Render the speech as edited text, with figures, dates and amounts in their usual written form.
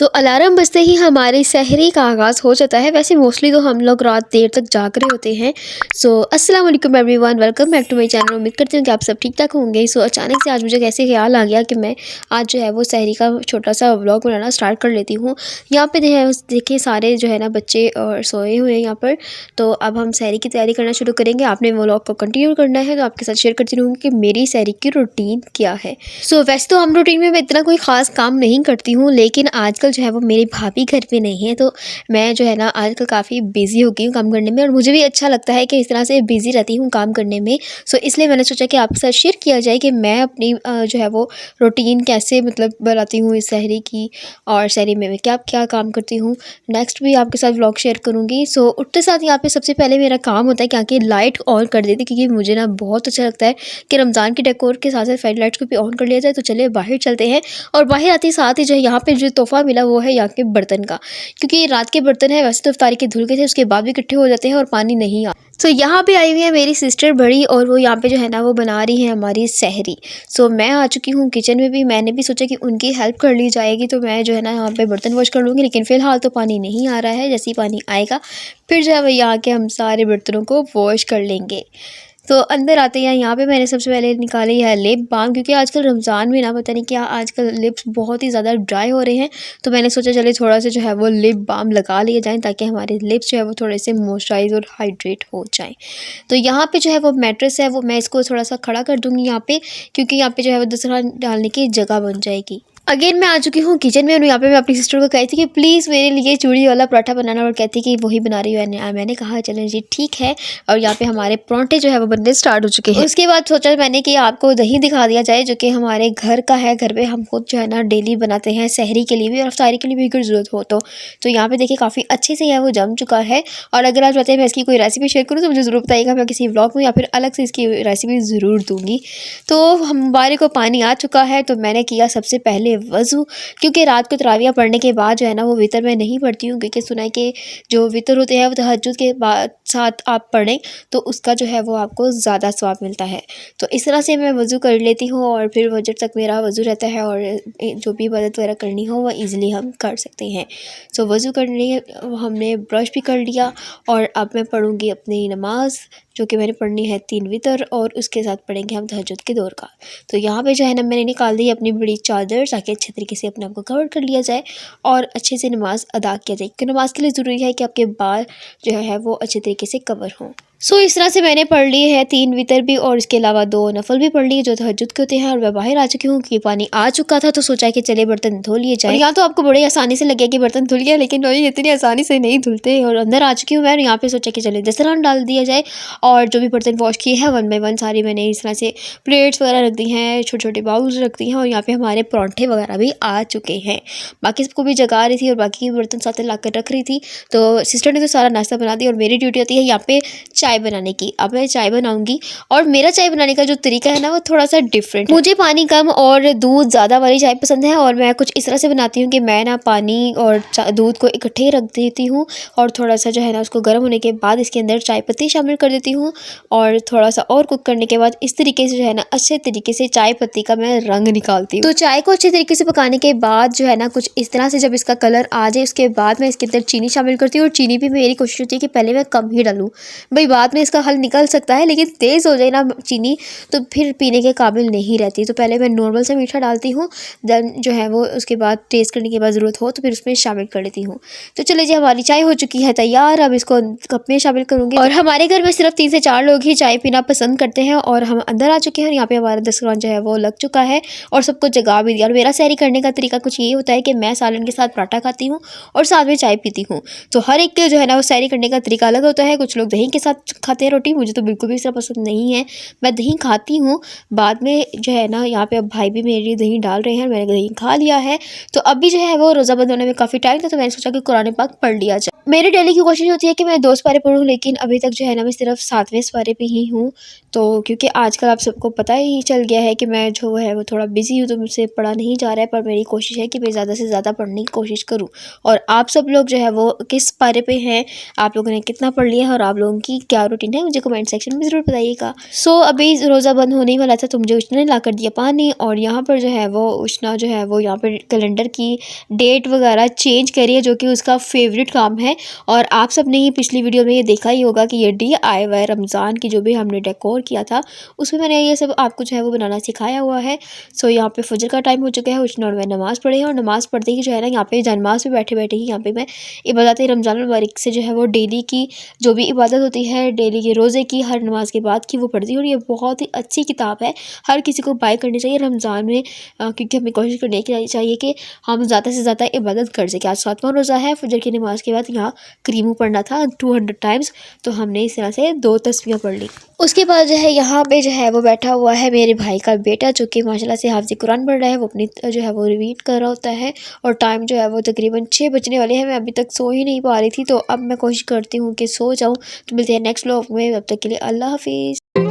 Alarm बजते ही हमारी सहरी का आगाज़ हो जाता है। वैसे मोस्टली तो हम लोग रात देर तक जाग रहे होते हैं। अस्सलाम वालेकुम everyone, welcome back to my channel. उम्मीद करती हूँ कि आप सब ठीक ठाक होंगे। अचानक से आज मुझे कैसे ख्याल आ गया कि मैं आज जो है वो सहरी का छोटा सा व्लॉग बनाना स्टार्ट कर लेती हूँ। यहाँ पे देखिए सारे जो है ना बच्चे और सोए हुए हैं यहाँ पर। तो अब हम सहरी की तैयारी करना शुरू करेंगे। आपने व्लॉग को कंटिन्यू करना है तो आपके साथ शेयर करती रहूँगी कि मेरी सहरी की रूटीन क्या है। वैसे तो हम रूटीन में मैं इतना कोई ख़ास काम नहीं करती हूँ, लेकिन आजकल जो है वो मेरी भाभी घर पे नहीं है, तो मैं जो है ना आजकल काफ़ी बिज़ी हो गई हूँ काम करने में, और मुझे भी अच्छा लगता है कि इस तरह से बिज़ी रहती हूँ काम करने में। इसलिए मैंने सोचा कि आपके साथ शेयर किया जाए कि मैं अपनी जो है वो रूटीन कैसे मतलब बनाती हूँ इस सहरी की, और सहरी में मैं क्या-क्या काम करती हूँ। नेक्स्ट भी आपके साथ व्लॉग शेयर करूँगी। उठते साथ यहाँ पे सबसे पहले मेरा काम होता है कि लाइट ऑन कर देती, क्योंकि मुझे ना बहुत अच्छा लगता है कि रमज़ान के डेकोर के साथ-साथ फेड लाइट्स को भी ऑन कर लिया जाए। तो चलिए बाहर चलते हैं, और बाहर आते ही साथ ही जो है यहाँ पे जो तोहफ़ा मिला वो है यहाँ के बर्तन का, क्योंकि रात के बर्तन है। वैसे तो इफ्तारी के धुल गए थे, उसके बाद भी इकट्ठे हो जाते हैं और पानी नहीं आ। यहाँ पे आई हुई है मेरी सिस्टर बड़ी, और वो यहाँ पे जो है ना वो बना रही है हमारी सहरी। मैं आ चुकी हूँ किचन में भी। मैंने भी सोचा कि उनकी हेल्प कर ली जाएगी, तो मैं जो है ना यहाँ पे बर्तन वॉश कर लूँगी। लेकिन फ़िलहाल तो पानी नहीं आ रहा है, जैसे ही पानी आएगा फिर जो है वही आके हम सारे बर्तनों को वॉश कर लेंगे। अंदर आते हैं यहाँ पे मैंने सबसे पहले निकाली है लिप बाम, क्योंकि आजकल रमज़ान में ना पता नहीं क्या आजकल लिप्स बहुत ही ज़्यादा ड्राई हो रहे हैं। तो मैंने सोचा चलिए थोड़ा सा जो है वो लिप बाम लगा लिए जाएँ, ताकि हमारे लिप्स जो है वो थोड़े से मॉइस्चराइज और हाइड्रेट हो जाएँ। यहाँ पे जो है वो मैट्रेस है, वो मैं इसको थोड़ा सा खड़ा कर दूँगी यहाँ पे, क्योंकि यहाँ पे जो है वो दस्तरखान डालने की जगह बन जाएगी। अगेन मैं आ चुकी हूँ किचन में, और यहाँ पे मैं अपनी सिस्टर को कही थी कि प्लीज़ मेरे लिए चूड़ी वाला पराठा बनाना, और कहती कि वही बना रही है। मैंने कहा चलें जी ठीक है। और यहाँ पे हमारे पराठे जो है वो बनने स्टार्ट हो चुके हैं। उसके बाद सोचा मैंने कि आपको दही दिखा दिया जाए, जो कि हमारे घर का है। घर पे हम खुद जो है ना डेली बनाते हैं, सहरी के लिए भी और इफ्तारी के लिए भी अगर ज़रूरत हो तो यहाँ पे देखिए काफ़ी अच्छे से है वो जम चुका है। और अगर आप चाहते हैं मैं इसकी कोई रेसिपी शेयर करूँ तो मुझे ज़रूर बताइएगा, मैं किसी व्लॉग में या फिर अलग से इसकी रेसिपी ज़रूर दूँगी। हमारे को पानी आ चुका है, तो मैंने किया सबसे पहले वज़ू, क्योंकि रात को तरावियाँ पढ़ने के बाद जो है ना वो वितर मैं नहीं पढ़ती हूँ, क्योंकि सुना है कि जो वितर होते हैं वो तहज्जुद के बाद साथ आप पढ़ें तो उसका जो है वो आपको ज़्यादा सवाब मिलता है। तो इस तरह से मैं वज़ू कर लेती हूँ, और फिर फजर तक मेरा वज़ू रहता है, और जो भी इबादत वगैरह करनी हो वो ईज़िली हम कर सकते हैं। वज़ू करने हमने ब्रश भी कर लिया, और अब मैं पढ़ूँगी अपनी नमाज़, जो कि मैंने पढ़नी है 3 वितर, और उसके साथ पढ़ेंगे हम तहज्जुद के दौर का। यहाँ पे जो है ना मैंने निकाल दी अपनी बड़ी चादर, ताकि अच्छे तरीके से अपने आप को कवर कर लिया जाए और अच्छे से नमाज़ अदा किया जाए, क्योंकि नमाज़ के लिए ज़रूरी है कि आपके बाल जो है वो अच्छे तरीके से कवर हों। इस तरह से मैंने पढ़ ली है 3 वितर भी, और इसके अलावा 2 नफल भी पढ़ लिए जो तहज्जुद के होते हैं। और मैं बाहर आ चुकी हूँ कि पानी आ चुका था, तो सोचा कि चले बर्तन धो लिए जाए। यहाँ तो आपको बड़ी आसानी से लगे कि बर्तन धुल गया, लेकिन वही इतनी आसानी से नहीं धुलते। और अंदर आ चुकी हूँ मैं, यहाँ पे सोचा कि चले दस्तरखान डाल दिया जाए, और जो भी बर्तन वॉश किए हैं 1 बाय 1 सारी मैंने इस तरह से प्लेट्स वगैरह रख दी हैं, छोटे छोटे बाउल्स रख दी हैं। और यहाँ पे हमारे पराठे वगैरह भी आ चुके हैं। बाकी सबको भी जगा रही थी और बाकी के बर्तन साथ ला कर रख रही थी। तो सिस्टर ने तो सारा नाश्ता बना दिया, और मेरी ड्यूटी होती है यहाँ पे चाय बनाने की। अब मैं चाय बनाऊंगी, और मेरा चाय बनाने का जो तरीका है ना वो थोड़ा सा डिफरेंट है। मुझे पानी कम और दूध ज़्यादा वाली चाय पसंद है, और मैं कुछ इस तरह से बनाती हूँ कि मैं ना पानी और दूध को इकट्ठे रख देती हूँ, और थोड़ा सा जो है ना उसको गर्म होने के बाद इसके अंदर चाय पत्ती शामिल कर देती हूँ, और थोड़ा सा और कुक करने के बाद इस तरीके से जो है ना अच्छे तरीके से चाय पत्ती का मैं रंग निकालती हूँ। तो चाय को अच्छे तरीके से पकाने के बाद जो है ना कुछ इस तरह से जब इसका कलर आ जाए, उसके बाद मैं इसके अंदर चीनी शामिल करती हूँ। और चीनी भी मेरी कोशिश होती है कि पहले मैं कम ही डालूँ, भाई बाद में इसका हल निकल सकता है, लेकिन तेज़ हो जाए ना चीनी तो फिर पीने के काबिल नहीं रहती। तो पहले मैं नॉर्मल से मीठा डालती हूँ, देन जो है वो उसके बाद टेस्ट करने के बाद ज़रूरत हो तो फिर उसमें शामिल कर लेती हूँ। तो चलिए जी हमारी चाय हो चुकी है तैयार। अब इसको कप में शामिल करूँगी, और हमारे घर में सिर्फ 3 से 4 लोग ही चाय पीना पसंद करते हैं, और हम अंदर आ चुके हैं। और यहाँ पे हमारा दस्तरखान जो है वो लग चुका है, और सबको जगा भी दिया। और मेरा सहरी करने का तरीका कुछ ये होता है कि मैं सालन के साथ पराठा खाती हूँ और साथ में चाय पीती हूँ। तो हर एक के जो है ना वो सहरी करने का तरीका अलग होता है। कुछ लोग दही के साथ खाते हैं रोटी, मुझे तो बिल्कुल भी इस तरह पसंद नहीं है। मैं दही खाती हूँ बाद में जो है ना, यहाँ पे अब भाई भी मेरे लिए दही डाल रहे हैं, मैंने दही खा लिया है। तो अभी जो है वो रोज़ा बंद होने में काफ़ी टाइम था, तो मैंने सोचा कि कुरान पाक पढ़ लिया जाए। मेरी डेली की कोशिश होती है कि मैं 2 पारे पढूँ, लेकिन अभी तक जो है ना मैं सिर्फ 7वें पारे पे ही हूँ। तो क्योंकि आजकल आप सबको पता ही चल गया है कि मैं जो है वो थोड़ा बिज़ी हूँ, तो मुझसे पढ़ा नहीं जा रहा है। पर मेरी कोशिश है कि मैं ज़्यादा से ज़्यादा पढ़ने की कोशिश करूँ। और आप सब लोग जो है वो किस पारे पे हैं, आप लोगों ने कितना पढ़ लिया है, और आप लोगों की क्या क्या रूटीन है मुझे कमेंट सेक्शन में ज़रूर बताइएगा। सो अभी रोज़ा बंद होने ही वाला था तो मुझे उष्णा ने ला कर दिया पानी, और यहाँ पर जो है वो उष्णा जो है वो यहाँ पर कैलेंडर की डेट वगैरह चेंज करी है, जो कि उसका फेवरेट काम है। और आप सब ने ही पिछली वीडियो में ये देखा ही होगा कि ये DIY रमज़ान की जो भी हमने डेकोर किया था उसमें मैंने ये सब आपको जो है वो बनाना सिखाया हुआ है। सो यहाँ पे फजर का टाइम हो चुका है, उष्णा और मैं नमाज़ पढ़े हैं, और नमाज़ पढ़ते ही जो है ना यहाँ पे जनमाज़ पे बैठे बैठे ही यहाँ पे मैं इबादत रमज़ान मुबारक से जो है वो डेली की जो भी इबादत होती है डेली के रोज़े की हर नमाज के बाद की वो पढ़ती हूँ। और ये बहुत ही अच्छी किताब है, हर किसी को बाय करनी चाहिए रमज़ान में, क्योंकि हमें कोशिश करनी चाहिए कि हम ज़्यादा से ज़्यादा इबादत कर सकें। आज 7वां रोज़ा है, फजर की नमाज़ के बाद यहाँ करीमू पढ़ना था 200 टाइम्स, तो हमने इस तरह से 2 तस्बीहें पढ़ ली। उसके बाद जो है यहाँ पे जो है वो बैठा हुआ है मेरे भाई का बेटा, जो कि माशाल्लाह से हाफ़िज़ कुरान पढ़ रहा है, वो अपनी जो है वो रीड कर रहा होता है। और टाइम जो है वो तकरीबन 6 बजने वाले हैं, मैं अभी तक सो ही नहीं पा रही थी, तो अब मैं कोशिश करती हूँ कि सो जाऊँ। तो मिलते हैं नेक्स्ट व्लॉग में, तब तक के लिए अल्लाह हाफ़िज़।